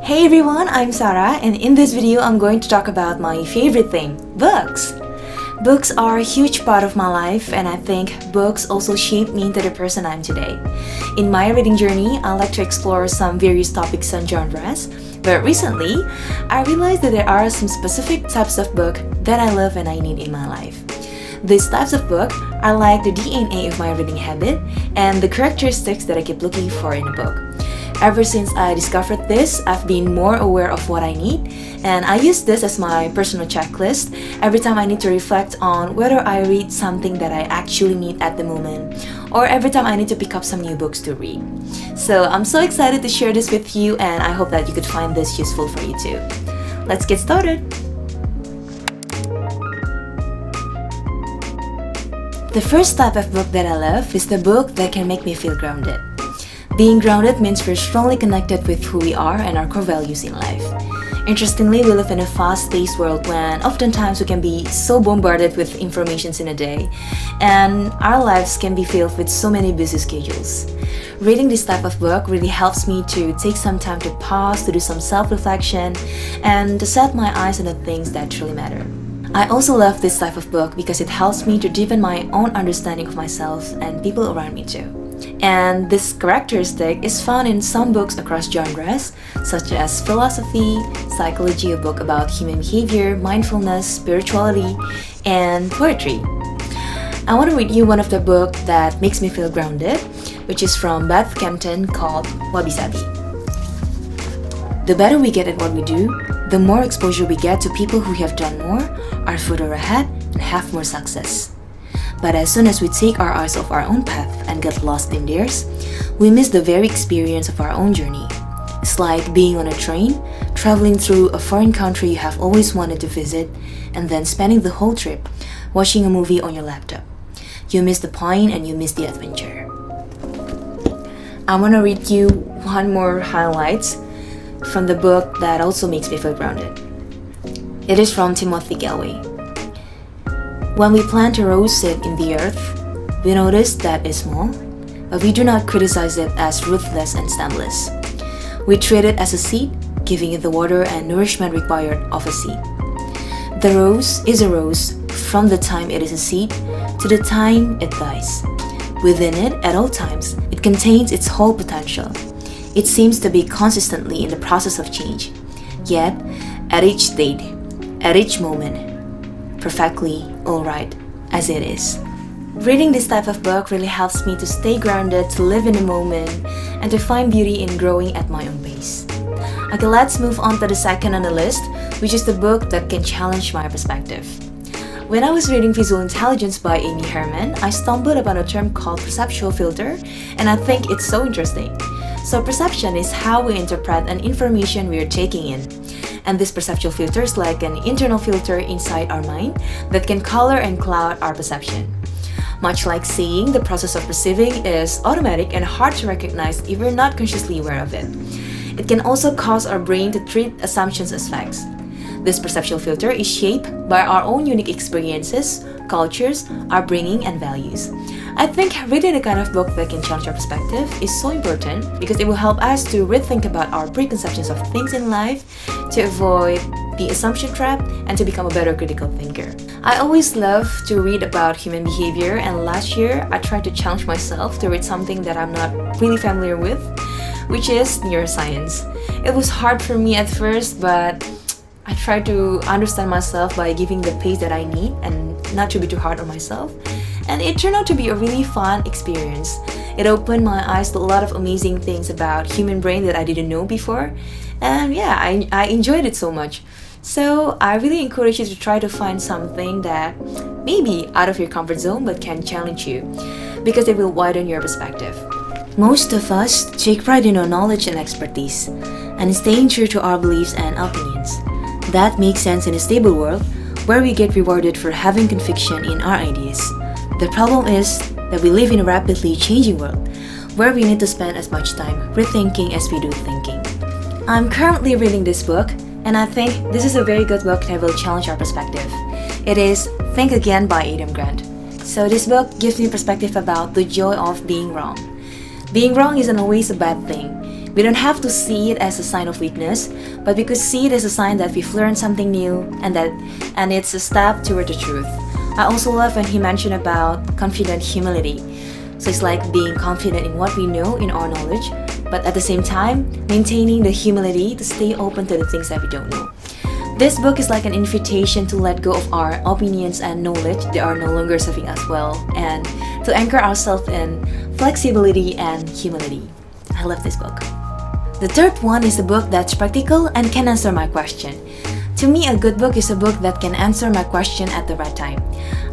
Hey everyone, I'm Sarah, and in this video I'm going to talk about my favorite thing, books. Books are a huge part of my life, and I think books also shaped me into the person I'm today. In my reading journey, I like to explore some various topics and genres, but recently, I realized that there are some specific types of book that I love and I need in my life. These types of book are like the DNA of my reading habit and the characteristics that I keep looking for in a book. Ever since I discovered this, I've been more aware of what I need, and I use this as my personal checklist every time I need to reflect on whether I read something that I actually need at the moment, or every time I need to pick up some new books to read. So I'm so excited to share this with you, and I hope that you could find this useful for you too. Let's get started! The first type of book that I love is the book that can make me feel grounded. Being grounded means we're strongly connected with who we are and our core values in life. Interestingly, we live in a fast-paced world when oftentimes we can be so bombarded with information in a day, and our lives can be filled with so many busy schedules. Reading this type of book really helps me to take some time to pause, to do some self-reflection, and to set my eyes on the things that truly matter. I also love this type of book because it helps me to deepen my own understanding of myself and people around me too. And this characteristic is found in some books across genres, such as philosophy, psychology, a book about human behavior, mindfulness, spirituality, and poetry. I want to read you one of the books that makes me feel grounded, which is from Beth Kempton called Wabi Sabi. The better we get at what we do, the more exposure we get to people who have done more, are further ahead, and have more success. But as soon as we take our eyes off our own path and get lost in theirs, we miss the very experience of our own journey. It's like being on a train, traveling through a foreign country you have always wanted to visit, and then spending the whole trip watching a movie on your laptop. You miss the point and you miss the adventure. I want to read you one more highlights from the book that also makes me feel grounded. It is from Timothy Galway. When we plant a rose seed in the earth, we notice that it's small, but we do not criticize it as ruthless and stemless. We treat it as a seed, giving it the water and nourishment required of a seed. The rose is a rose from the time it is a seed to the time it dies. Within it, at all times, it contains its whole potential. It seems to be consistently in the process of change, yet at each stage, at each moment, perfectly alright as it is. Reading this type of book really helps me to stay grounded, to live in the moment, and to find beauty in growing at my own pace. Okay, let's move on to the second on the list, which is the book that can challenge my perspective. When I was reading Visual Intelligence by Amy Herman, I stumbled upon a term called perceptual filter, and I think it's so interesting. So perception is how we interpret an information we are taking in. And this perceptual filter is like an internal filter inside our mind that can color and cloud our perception. Much like saying, the process of perceiving is automatic and hard to recognize if we're not consciously aware of it. It can also cause our brain to treat assumptions as facts. This perceptual filter is shaped by our own unique experiences, cultures, upbringing, and values. I think reading the kind of book that can challenge our perspective is so important because it will help us to rethink about our preconceptions of things in life, to avoid the assumption trap, and to become a better critical thinker. I always love to read about human behavior, and last year I tried to challenge myself to read something that I'm not really familiar with, which is neuroscience. It was hard for me at first, but I tried to understand myself by giving the pace that I need and not to be too hard on myself. And it turned out to be a really fun experience. It opened my eyes to a lot of amazing things about human brain that I didn't know before. And yeah, I enjoyed it so much. So I really encourage you to try to find something that may be out of your comfort zone but can challenge you, because it will widen your perspective. Most of us take pride in our knowledge and expertise, and staying true to our beliefs and opinions. That makes sense in a stable world where we get rewarded for having conviction in our ideas. The problem is that we live in a rapidly changing world where we need to spend as much time rethinking as we do thinking. I'm currently reading this book, and I think this is a very good book that will challenge our perspective. It is Think Again by Adam Grant. So this book gives me perspective about the joy of being wrong. Being wrong isn't always a bad thing. We don't have to see it as a sign of weakness, but we could see it as a sign that we've learned something new and it's a step toward the truth. I also love when he mentioned about confident humility. So it's like being confident in what we know in our knowledge, but at the same time, maintaining the humility to stay open to the things that we don't know. This book is like an invitation to let go of our opinions and knowledge that are no longer serving us well, and to anchor ourselves in flexibility and humility. I love this book. The third one is a book that's practical and can answer my question. To me, a good book is a book that can answer my question at the right time.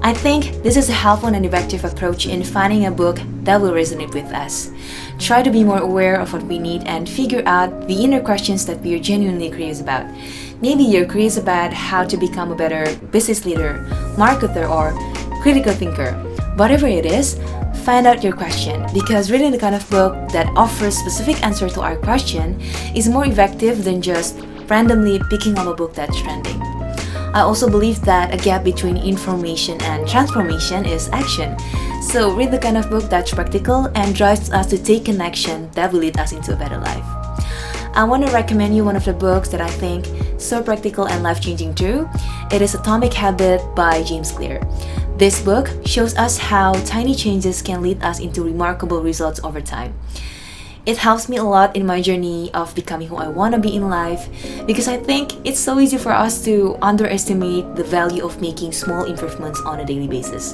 I think this is a helpful and effective approach in finding a book that will resonate with us. Try to be more aware of what we need and figure out the inner questions that we are genuinely curious about. Maybe you're curious about how to become a better business leader, marketer, or critical thinker. Whatever it is, find out your question, because reading the kind of book that offers specific answer to our question is more effective than just randomly picking up a book that's trending. I also believe that a gap between information and transformation is action. So read the kind of book that's practical and drives us to take an action that will lead us into a better life. I want to recommend you one of the books that I think so practical and life-changing too. It is Atomic Habit by James Clear. This book shows us how tiny changes can lead us into remarkable results over time. It helps me a lot in my journey of becoming who I want to be in life, because I think it's so easy for us to underestimate the value of making small improvements on a daily basis.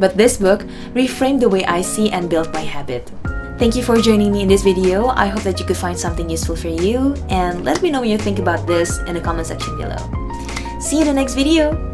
But this book reframed the way I see and build my habit. Thank you for joining me in this video. I hope that you could find something useful for you, and let me know what you think about this in the comment section below. See you in the next video!